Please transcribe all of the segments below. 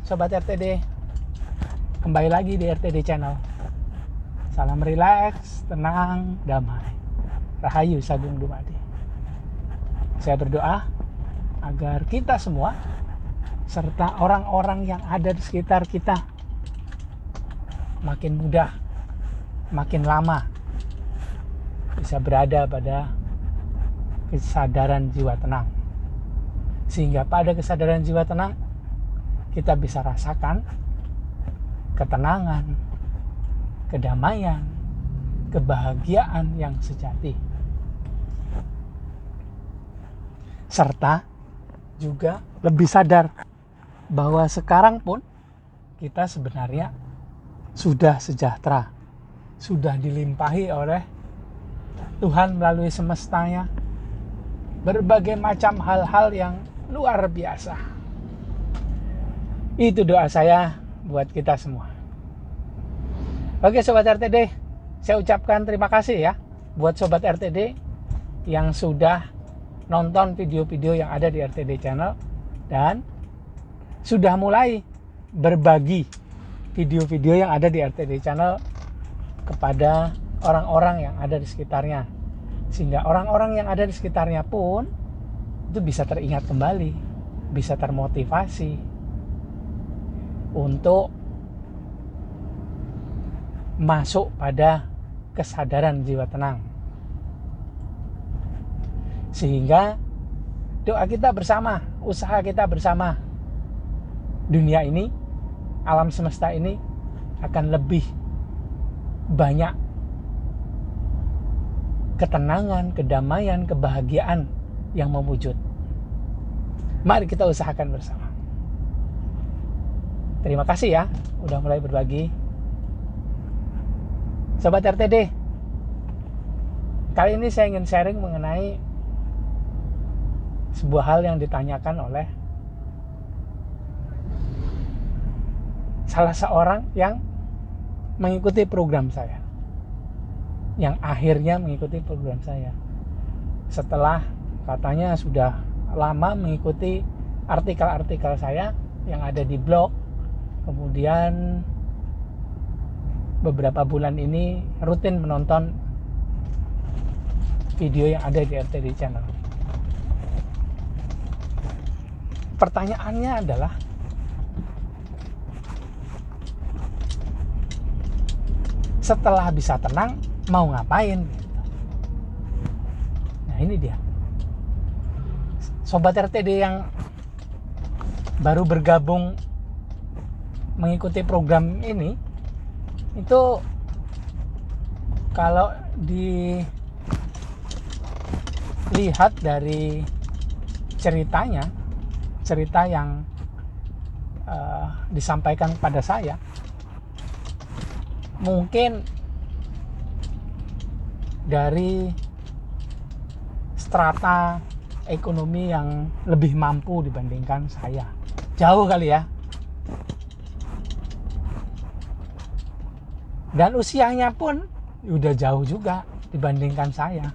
Sobat RTD, kembali lagi di RTD Channel. Salam rileks, tenang, damai. Rahayu Sagung Dumadi. Saya berdoa agar kita semua serta orang-orang yang ada di sekitar kita makin mudah, makin lama bisa berada pada kesadaran jiwa tenang. Sehingga pada kesadaran jiwa tenang kita bisa rasakan ketenangan, kedamaian, kebahagiaan yang sejati. Serta juga lebih sadar bahwa sekarang pun kita sebenarnya sudah sejahtera, sudah dilimpahi oleh Tuhan melalui semestanya berbagai macam hal-hal yang luar biasa. Itu doa saya buat kita semua. Oke Sobat RTD, saya ucapkan terima kasih ya buat Sobat RTD yang sudah nonton video-video yang ada di RTD Channel dan sudah mulai berbagi video-video yang ada di RTD Channel kepada orang-orang yang ada di sekitarnya, sehingga orang-orang yang ada di sekitarnya pun itu bisa teringat kembali, bisa termotivasi untuk masuk pada kesadaran jiwa tenang. Sehingga doa kita bersama, usaha kita bersama, dunia ini, alam semesta ini akan lebih banyak ketenangan, kedamaian, kebahagiaan yang mewujud. Mari kita usahakan bersama. Terima kasih ya udah mulai berbagi. Sobat RTD, kali ini saya ingin sharing mengenai sebuah hal yang ditanyakan oleh salah seorang yang mengikuti program saya, yang akhirnya mengikuti program saya setelah katanya sudah lama mengikuti artikel-artikel saya yang ada di blog. Kemudian beberapa bulan ini rutin menonton video yang ada di RTD Channel. Pertanyaannya adalah, setelah bisa tenang mau ngapain? Nah ini dia, Sobat RTD yang baru bergabung mengikuti program ini, itu kalau dilihat dari cerita yang disampaikan pada saya, mungkin dari strata ekonomi yang lebih mampu dibandingkan saya, jauh kali ya. Dan usianya pun udah jauh juga dibandingkan saya,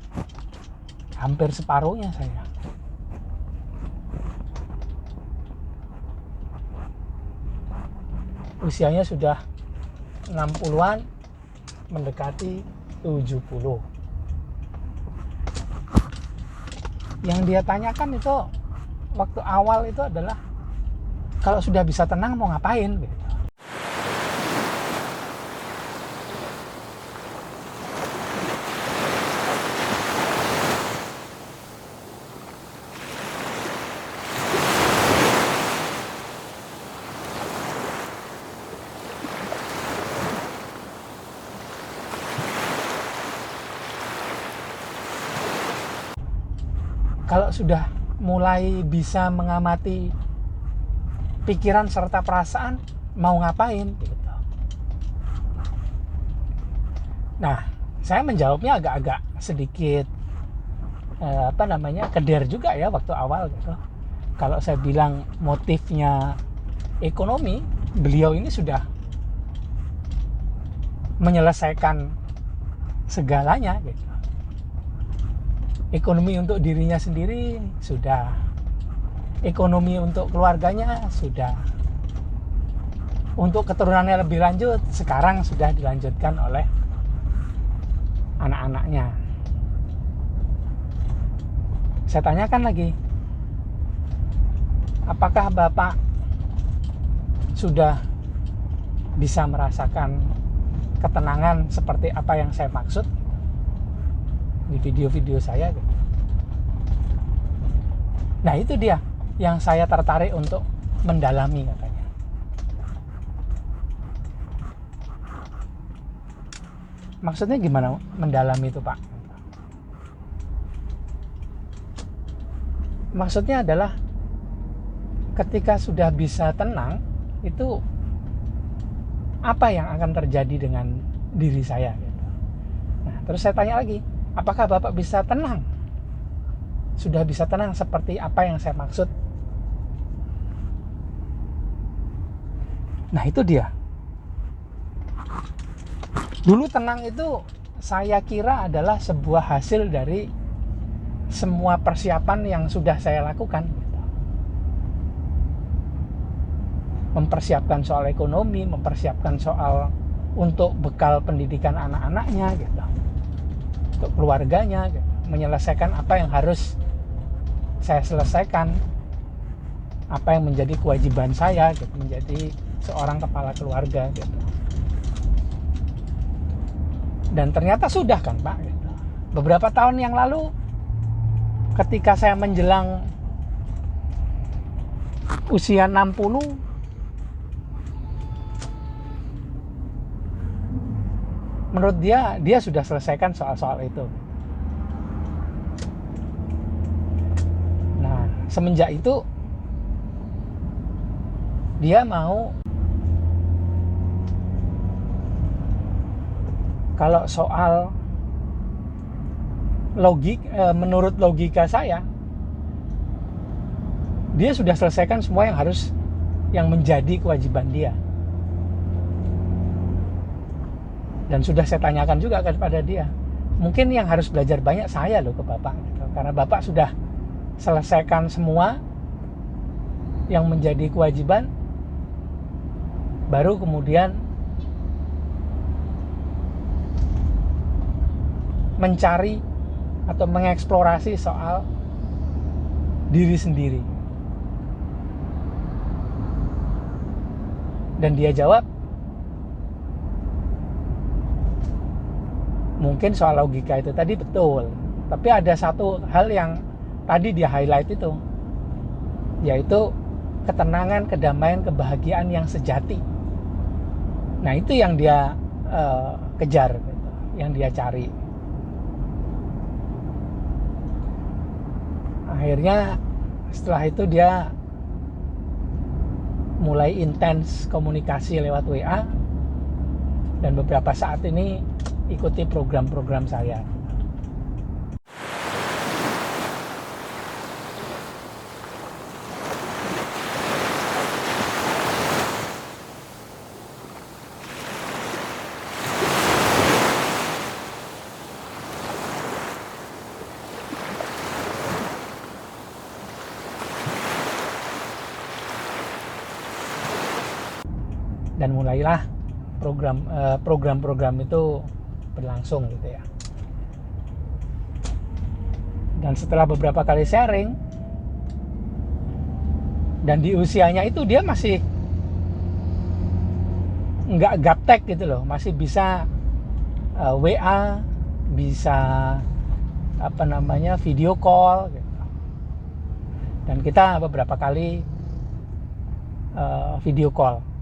hampir separuhnya saya. Usianya sudah 60-an mendekati 70. Yang dia tanyakan itu waktu awal itu adalah, kalau sudah bisa tenang mau ngapain gitu. Kalau sudah mulai bisa mengamati pikiran serta perasaan, mau ngapain gitu. Nah, saya menjawabnya agak-agak sedikit keder juga ya waktu awal gitu. Kalau saya bilang motifnya ekonomi, beliau ini sudah menyelesaikan segalanya gitu. Ekonomi untuk dirinya sendiri sudah, ekonomi untuk keluarganya sudah, Untuk keturunannya lebih lanjut, sekarang sudah dilanjutkan oleh anak-anaknya. Saya tanyakan lagi, apakah Bapak sudah bisa merasakan ketenangan seperti apa yang saya maksud di video-video saya? Nah, itu dia yang saya tertarik untuk mendalami katanya. Maksudnya gimana mendalami itu, Pak? Maksudnya adalah ketika sudah bisa tenang, itu apa yang akan terjadi dengan diri saya gitu. Nah, terus saya tanya lagi, apakah Bapak bisa tenang? Sudah bisa tenang seperti apa yang saya maksud? Nah, itu dia. Dulu tenang itu saya kira adalah sebuah hasil dari semua persiapan yang sudah saya lakukan. Mempersiapkan soal ekonomi, mempersiapkan soal untuk bekal pendidikan anak-anaknya gitu. Untuk keluarganya gitu. Menyelesaikan apa yang harus saya selesaikan. Apa yang menjadi kewajiban saya gitu, menjadi seorang kepala keluarga gitu. Dan ternyata sudah kan, Pak gitu. Beberapa tahun yang lalu ketika saya menjelang usia 60, menurut dia sudah selesaikan soal-soal itu. Nah, semenjak itu dia mau kalau soal menurut logika saya, dia sudah selesaikan semua yang menjadi kewajiban dia. Dan sudah saya tanyakan juga kepada dia, mungkin yang harus belajar banyak saya loh ke Bapak gitu. Karena Bapak sudah selesaikan semua yang menjadi kewajiban, baru kemudian mencari atau mengeksplorasi soal diri sendiri. Dan dia jawab, mungkin soal logika itu tadi betul, tapi ada satu hal yang tadi dia highlight itu, yaitu ketenangan, kedamaian, kebahagiaan yang sejati. Nah, itu yang dia kejar gitu, yang dia cari. Akhirnya setelah itu dia mulai intens komunikasi lewat WA, dan beberapa saat ini ikuti program-program saya. Dan mulailah program-program itu berlangsung gitu ya. Dan setelah beberapa kali sharing, dan di usianya itu dia masih nggak gaptek gitu loh, masih bisa WA, bisa video call gitu. Dan kita beberapa kali video call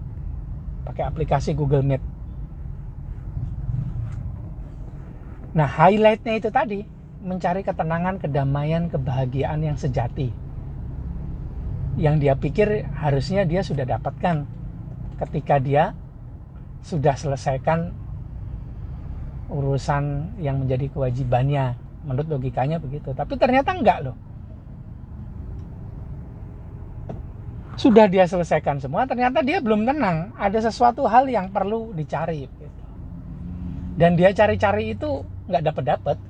pakai aplikasi Google Meet. Nah, highlightnya itu tadi, mencari ketenangan, kedamaian, kebahagiaan yang sejati, yang dia pikir harusnya dia sudah dapatkan ketika dia sudah selesaikan urusan yang menjadi kewajibannya. Menurut logikanya begitu, tapi ternyata enggak loh. Sudah dia selesaikan semua, ternyata dia belum tenang. Ada sesuatu hal yang perlu dicari gitu. Dan dia cari-cari itu nggak dapat.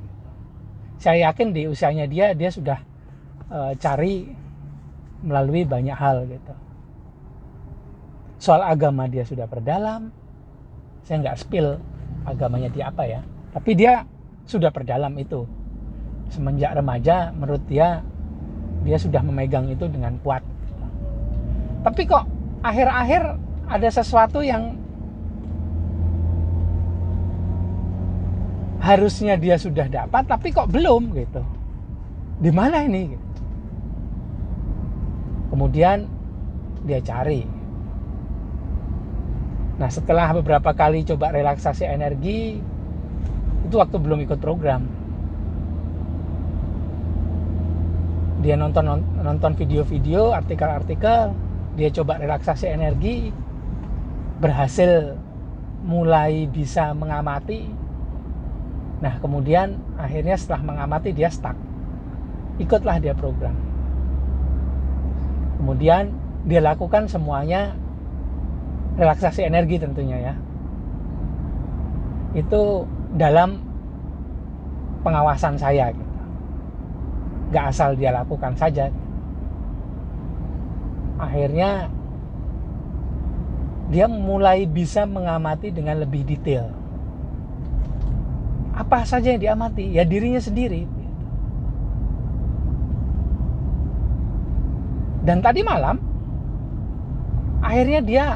Saya yakin di usianya dia sudah cari melalui banyak hal gitu. Soal agama dia sudah perdalam. Saya nggak spill agamanya dia apa ya, tapi dia sudah perdalam itu. Semenjak remaja menurut dia sudah memegang itu dengan kuat. Tapi kok akhir-akhir ada sesuatu yang harusnya dia sudah dapat tapi kok belum gitu. Di mana ini? Kemudian dia cari. Nah, setelah beberapa kali coba relaksasi energi, itu waktu belum ikut program. Dia nonton video-video, artikel-artikel, dia coba relaksasi energi, berhasil mulai bisa mengamati. Nah, kemudian akhirnya setelah mengamati dia stuck. Ikutlah dia program. Kemudian dia lakukan semuanya relaksasi energi tentunya ya. Itu dalam pengawasan saya gitu. Gak asal dia lakukan saja. Akhirnya dia mulai bisa mengamati dengan lebih detail. Apa saja yang diamati? Ya dirinya sendiri. Dan tadi malam akhirnya dia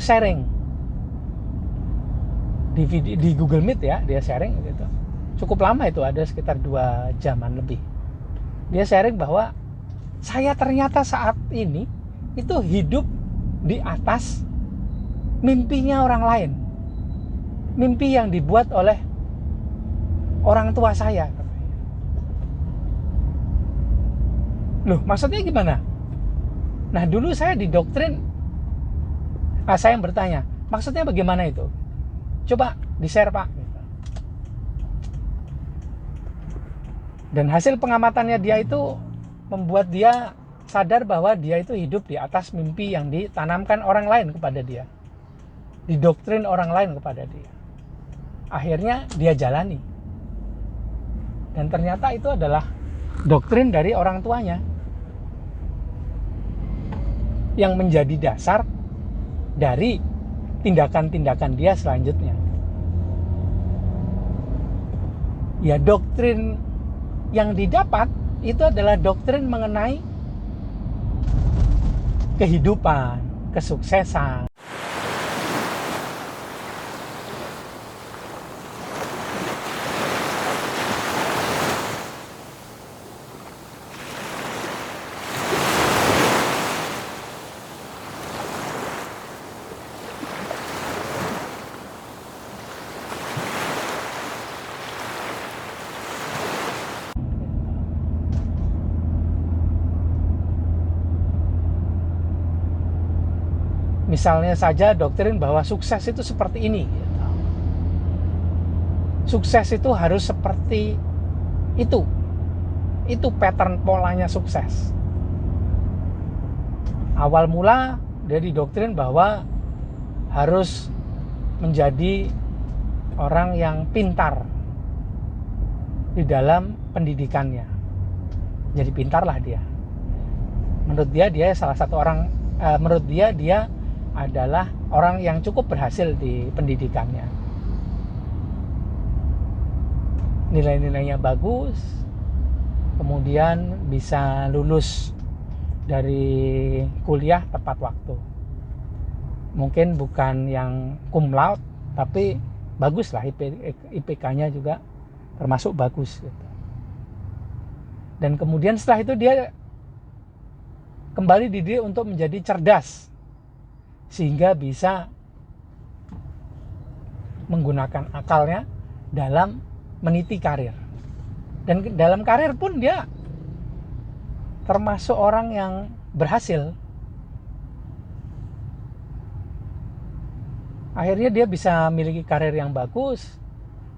sharing di Google Meet ya, dia sharing gitu. Cukup lama itu, ada sekitar 2 jaman lebih. Dia sharing bahwa saya ternyata saat ini itu hidup di atas mimpinya orang lain. Mimpi yang dibuat oleh orang tua saya. Loh, maksudnya gimana? Nah, dulu saya didoktrin, saya yang bertanya, maksudnya bagaimana itu? Coba di-share Pak. Dan hasil pengamatannya dia itu membuat dia sadar bahwa dia itu hidup di atas mimpi yang ditanamkan orang lain kepada dia. Didoktrin orang lain kepada dia. Akhirnya dia jalani. Dan ternyata itu adalah doktrin dari orang tuanya yang menjadi dasar dari tindakan-tindakan dia selanjutnya. Ya, doktrin yang didapat itu adalah doktrin mengenai kehidupan, kesuksesan. Misalnya saja doktrin bahwa sukses itu seperti ini. Sukses itu harus seperti itu. Itu pattern polanya sukses. Awal mula dia didoktrin bahwa harus menjadi orang yang pintar di dalam pendidikannya. Jadi pintarlah dia. Menurut dia salah satu orang, menurut dia adalah orang yang cukup berhasil di pendidikannya. Nilai-nilainya bagus, kemudian bisa lulus dari kuliah tepat waktu. Mungkin bukan yang cum laude, tapi bagus lah, IPK-nya juga termasuk bagus gitu. Dan kemudian setelah itu dia kembali dididik untuk menjadi cerdas, sehingga bisa menggunakan akalnya dalam meniti karir. Dan dalam karir pun dia termasuk orang yang berhasil. Akhirnya dia bisa memiliki karir yang bagus,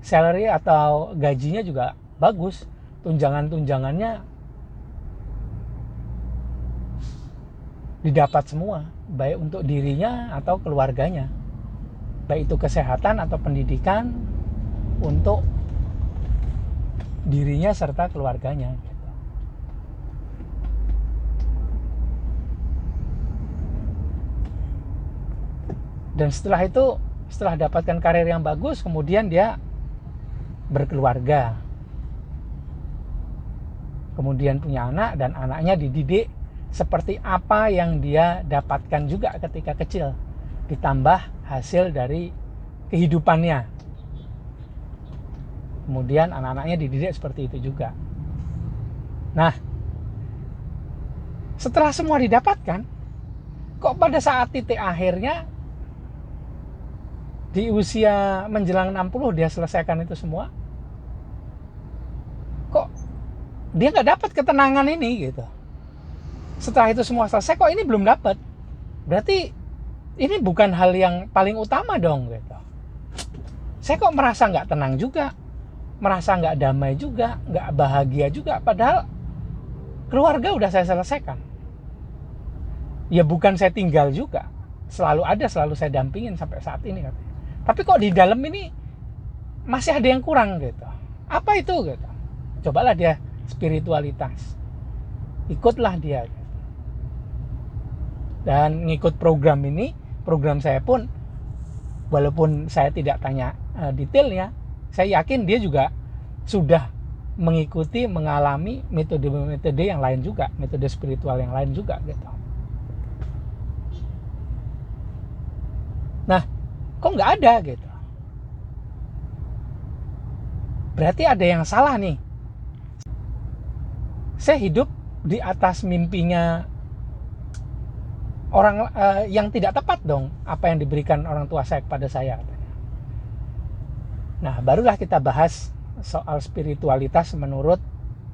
salary atau gajinya juga bagus, tunjangan-tunjangannya didapat semua, baik untuk dirinya atau keluarganya, baik itu kesehatan atau pendidikan untuk dirinya serta keluarganya. Dan setelah itu, setelah dapatkan karir yang bagus, kemudian dia berkeluarga, kemudian punya anak, dan anaknya dididik seperti apa yang dia dapatkan juga ketika kecil, ditambah hasil dari kehidupannya. Kemudian anak-anaknya dididik seperti itu juga. Nah, setelah semua didapatkan, kok pada saat titik akhirnya di usia menjelang 60 dia selesaikan itu semua, kok dia nggak dapat ketenangan ini gitu. Setelah itu semua selesai, kok ini belum dapat? Berarti ini bukan hal yang paling utama dong gitu. Saya kok merasa nggak tenang juga, merasa nggak damai juga, nggak bahagia juga, padahal keluarga udah saya selesaikan. Ya bukan saya tinggal juga, selalu ada, selalu saya dampingin sampai saat ini katanya. Tapi kok di dalam ini masih ada yang kurang gitu. Apa itu gitu? Cobalah dia spiritualitas, ikutlah dia gitu. Dan ngikut program ini, program saya pun, walaupun saya tidak tanya detailnya, saya yakin dia juga sudah mengikuti, mengalami metode-metode yang lain juga, metode spiritual yang lain juga gitu. Nah, kok nggak ada gitu? Berarti ada yang salah nih. Saya hidup di atas mimpinya orang yang tidak tepat dong, apa yang diberikan orang tua saya kepada saya. Nah, barulah kita bahas soal spiritualitas menurut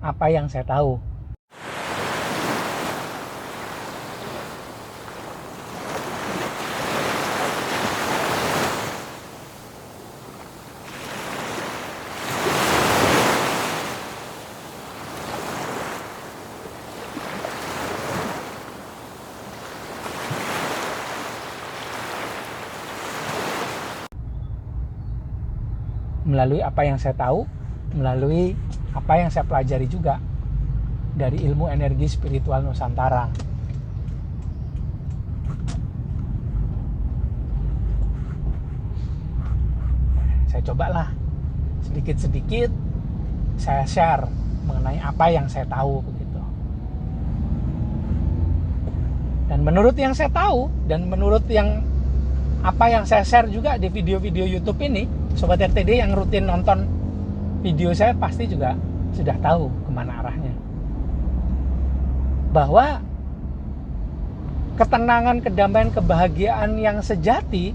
apa yang saya tahu. Melalui apa yang saya tahu, melalui apa yang saya pelajari juga dari ilmu energi spiritual Nusantara. Saya cobalah sedikit-sedikit saya share mengenai apa yang saya tahu begitu. Dan menurut yang saya tahu dan menurut yang apa yang saya share juga di video-video YouTube ini, Sobat RTD yang rutin nonton video saya pasti juga sudah tahu kemana arahnya. Bahwa ketenangan, kedamaian, kebahagiaan yang sejati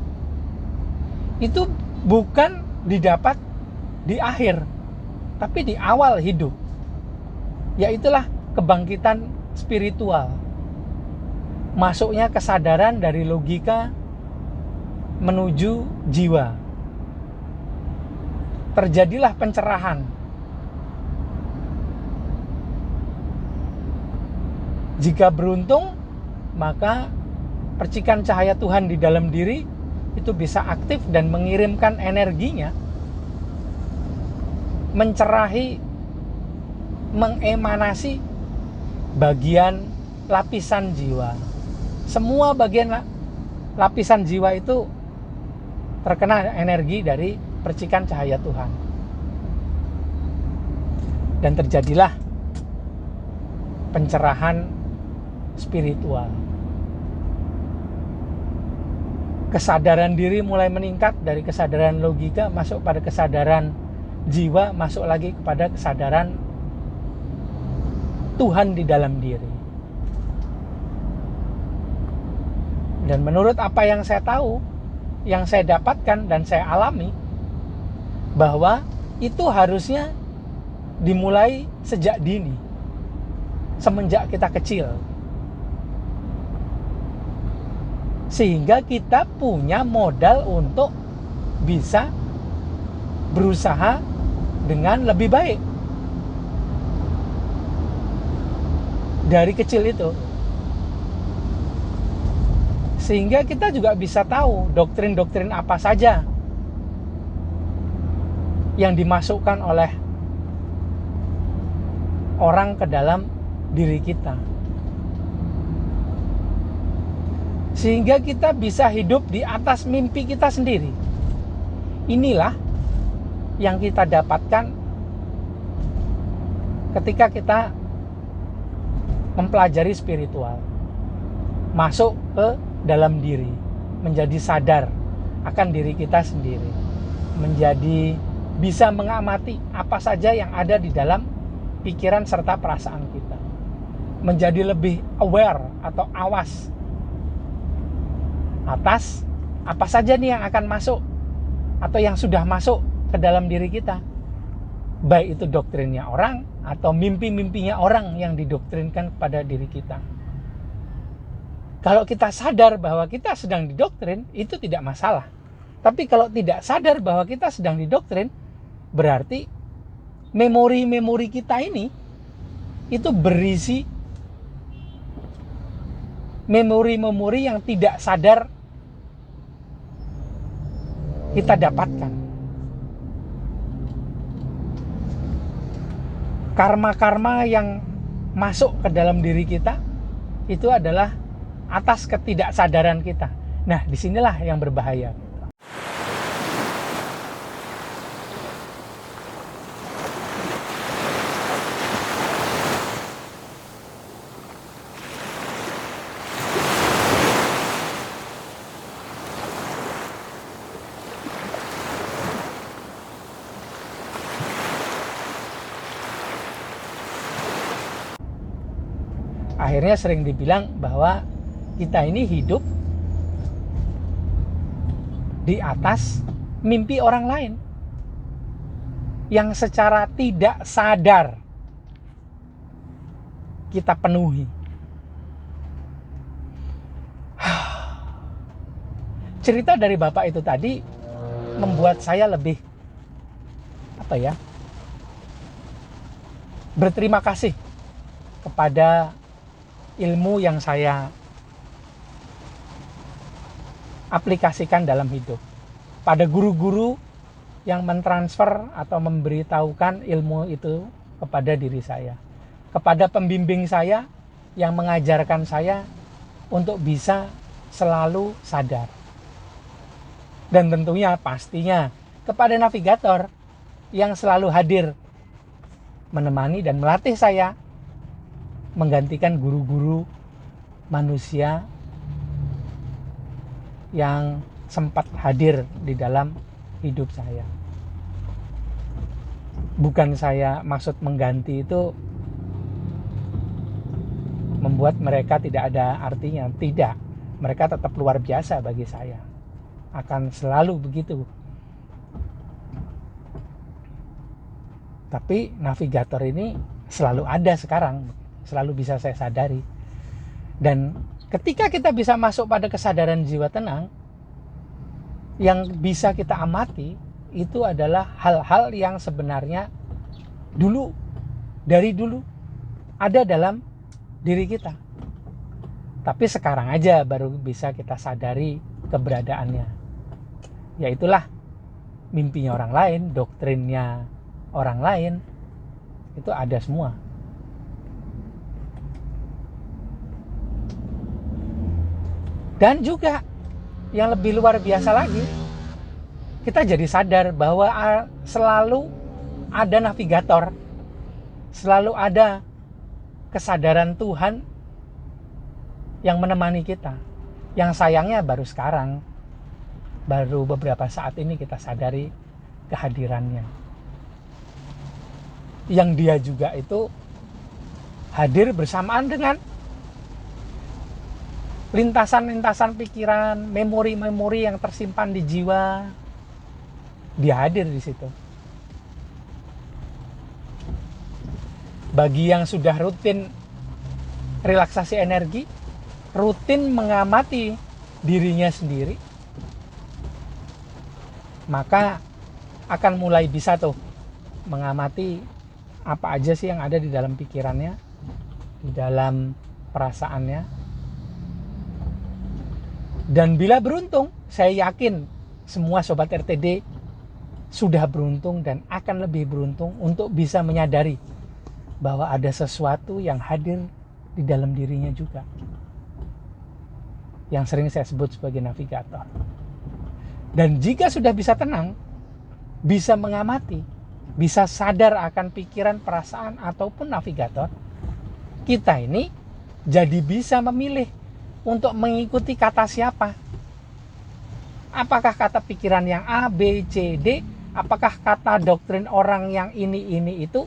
itu bukan didapat di akhir, tapi di awal hidup. Yaitulah kebangkitan spiritual. Masuknya kesadaran dari logika menuju jiwa. Terjadilah pencerahan. Jika beruntung, maka percikan cahaya Tuhan di dalam diri itu bisa aktif dan mengirimkan energinya, mencerahi, mengemanasi bagian lapisan jiwa. Semua bagian lapisan jiwa itu terkena energi dari percikan cahaya Tuhan. Dan terjadilah pencerahan spiritual. Kesadaran diri mulai meningkat dari kesadaran logika masuk pada kesadaran jiwa, masuk lagi kepada kesadaran Tuhan di dalam diri. Dan menurut apa yang saya tahu, yang saya dapatkan dan saya alami, bahwa itu harusnya dimulai sejak dini, semenjak kita kecil, sehingga kita punya modal untuk bisa berusaha dengan lebih baik dari kecil itu, sehingga kita juga bisa tahu doktrin-doktrin apa saja yang dimasukkan oleh orang ke dalam diri kita, sehingga kita bisa hidup di atas mimpi kita sendiri. Inilah yang kita dapatkan ketika kita mempelajari spiritual, masuk ke dalam diri, menjadi sadar akan diri kita sendiri, menjadi bisa mengamati apa saja yang ada di dalam pikiran serta perasaan kita, menjadi lebih aware atau awas atas apa saja nih yang akan masuk atau yang sudah masuk ke dalam diri kita, baik itu doktrinnya orang atau mimpi-mimpinya orang yang didoktrinkan kepada diri kita. Kalau kita sadar bahwa kita sedang didoktrin, itu tidak masalah. Tapi kalau tidak sadar bahwa kita sedang didoktrin, berarti memori-memori kita ini itu berisi memori-memori yang tidak sadar kita dapatkan. Karma-karma yang masuk ke dalam diri kita itu adalah atas ketidaksadaran kita. Nah, disinilah yang berbahaya. Akhirnya sering dibilang bahwa kita ini hidup di atas mimpi orang lain yang secara tidak sadar kita penuhi. Cerita dari Bapak itu tadi membuat saya lebih berterima kasih kepada ilmu yang saya aplikasikan dalam hidup, pada guru-guru yang mentransfer atau memberitahukan ilmu itu kepada diri saya, kepada pembimbing saya yang mengajarkan saya untuk bisa selalu sadar, dan tentunya pastinya kepada navigator yang selalu hadir menemani dan melatih saya, menggantikan guru-guru manusia yang sempat hadir di dalam hidup saya. Bukan saya maksud mengganti itu membuat mereka tidak ada artinya, tidak. Mereka tetap luar biasa bagi saya, akan selalu begitu. Tapi navigator ini selalu ada sekarang, selalu bisa saya sadari. Dan ketika kita bisa masuk pada kesadaran jiwa tenang, yang bisa kita amati itu adalah hal-hal yang sebenarnya dari dulu ada dalam diri kita, tapi sekarang aja baru bisa kita sadari keberadaannya. Yaitulah mimpinya orang lain, doktrinnya orang lain, itu ada semua. Dan juga yang lebih luar biasa lagi, kita jadi sadar bahwa selalu ada navigator, selalu ada kesadaran Tuhan yang menemani kita. Yang sayangnya baru sekarang, baru beberapa saat ini kita sadari kehadirannya. Yang dia juga itu hadir bersamaan dengan lintasan-lintasan pikiran, memori-memori yang tersimpan di jiwa. Dia hadir di situ. Bagi yang sudah rutin relaksasi energi, rutin mengamati dirinya sendiri, maka akan mulai bisa tuh mengamati apa aja sih yang ada di dalam pikirannya, di dalam perasaannya. Dan bila beruntung, saya yakin semua Sobat RTD sudah beruntung dan akan lebih beruntung untuk bisa menyadari bahwa ada sesuatu yang hadir di dalam dirinya juga. yang sering saya sebut sebagai navigator. Dan jika sudah bisa tenang, bisa mengamati, bisa sadar akan pikiran, perasaan, ataupun navigator, kita ini jadi bisa memilih untuk mengikuti kata siapa. Apakah kata pikiran yang A, B, C, D, apakah kata doktrin orang yang ini, itu,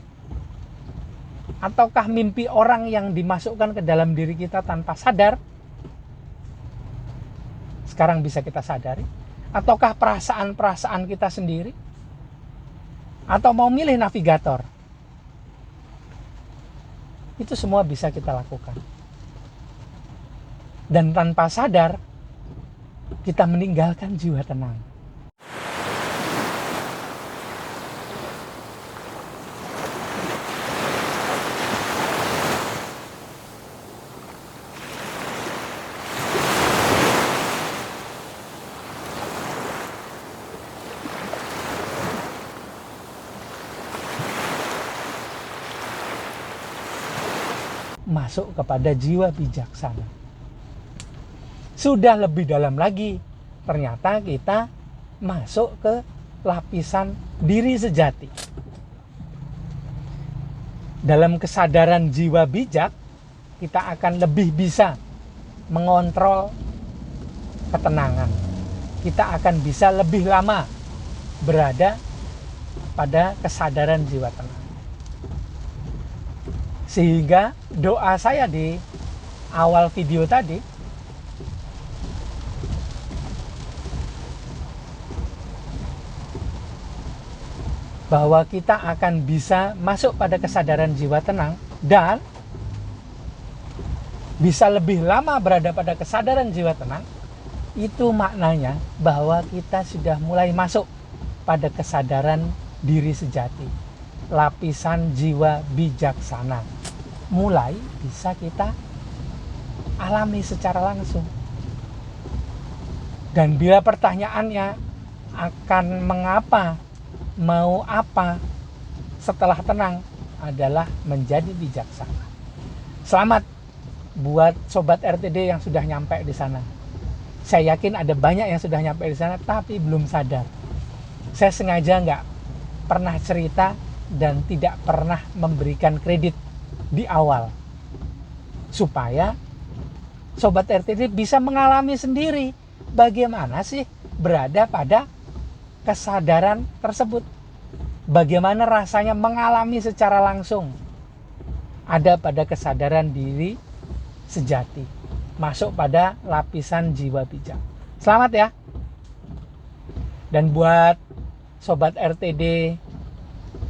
ataukah mimpi orang yang dimasukkan ke dalam diri kita tanpa sadar, sekarang bisa kita sadari, ataukah perasaan-perasaan kita sendiri, atau mau milih navigator. Itu semua bisa kita lakukan. Dan tanpa sadar, kita meninggalkan jiwa tenang. Masuk kepada jiwa bijaksana. Sudah lebih dalam lagi, ternyata kita masuk ke lapisan diri sejati. Dalam kesadaran jiwa bijak, kita akan lebih bisa mengontrol ketenangan. Kita akan bisa lebih lama berada pada kesadaran jiwa tenang. Sehingga doa saya di awal video tadi, bahwa kita akan bisa masuk pada kesadaran jiwa tenang dan bisa lebih lama berada pada kesadaran jiwa tenang, itu maknanya bahwa kita sudah mulai masuk pada kesadaran diri sejati, lapisan jiwa bijaksana. Mulai bisa kita alami secara langsung. Dan bila pertanyaannya akan mengapa, mau apa setelah tenang, adalah menjadi bijaksana. Selamat buat sobat RTD yang sudah nyampe di sana. Saya yakin ada banyak yang sudah nyampe di sana tapi belum sadar. Saya sengaja nggak pernah cerita dan tidak pernah memberikan kredit di awal, supaya sobat RTD bisa mengalami sendiri bagaimana sih berada pada kesadaran tersebut. Bagaimana rasanya mengalami secara langsung ada pada kesadaran diri sejati, masuk pada lapisan jiwa bijak. Selamat ya. Dan buat sobat RTD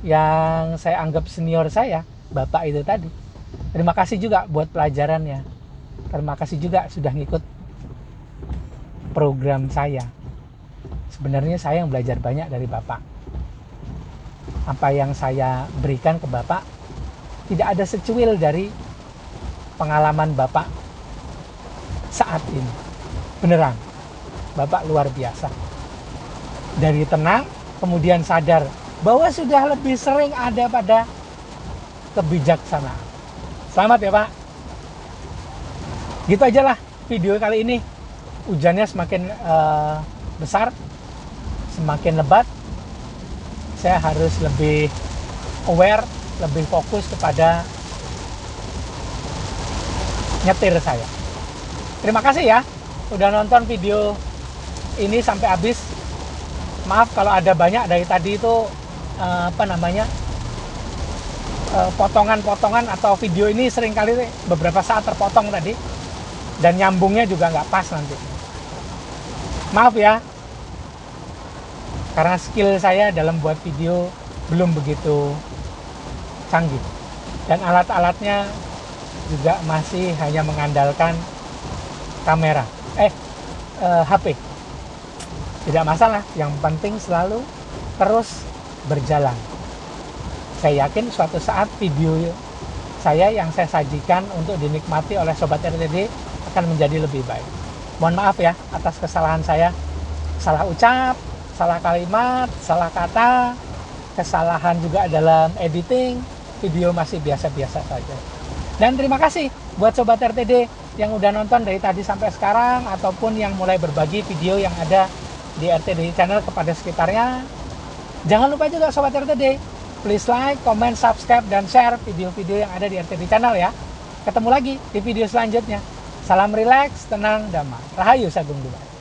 yang saya anggap senior saya, Bapak itu tadi, terima kasih juga buat pelajarannya. Terima kasih juga sudah ngikut program saya. Sebenarnya saya yang belajar banyak dari Bapak. Apa yang saya berikan ke Bapak tidak ada secuil dari pengalaman Bapak saat ini. Beneran, Bapak luar biasa. Dari tenang, kemudian sadar bahwa sudah lebih sering ada pada kebijaksanaan. Selamat ya Pak. Gitu aja lah video kali ini. Hujannya semakin besar, semakin lebat. Saya harus lebih aware, lebih fokus kepada nyetir saya. Terima kasih ya udah nonton video ini sampai habis. Maaf kalau ada banyak dari tadi itu potongan-potongan atau video ini seringkali beberapa saat terpotong tadi dan nyambungnya juga nggak pas nanti. Maaf ya, karena skill saya dalam buat video belum begitu canggih dan alat-alatnya juga masih hanya mengandalkan kamera, HP. Tidak masalah, yang penting selalu terus berjalan. Saya yakin suatu saat video saya yang saya sajikan untuk dinikmati oleh sobat RTD akan menjadi lebih baik. Mohon maaf ya atas kesalahan saya, salah ucap, salah kalimat, salah kata, kesalahan juga dalam editing, video masih biasa-biasa saja. Dan terima kasih buat Sobat RTD yang udah nonton dari tadi sampai sekarang, ataupun yang mulai berbagi video yang ada di RTD channel kepada sekitarnya. Jangan lupa juga Sobat RTD, please like, comment, subscribe, dan share video-video yang ada di RTD channel ya. Ketemu lagi di video selanjutnya. Salam rileks, tenang, damai. Rahayu Sagung Dubai.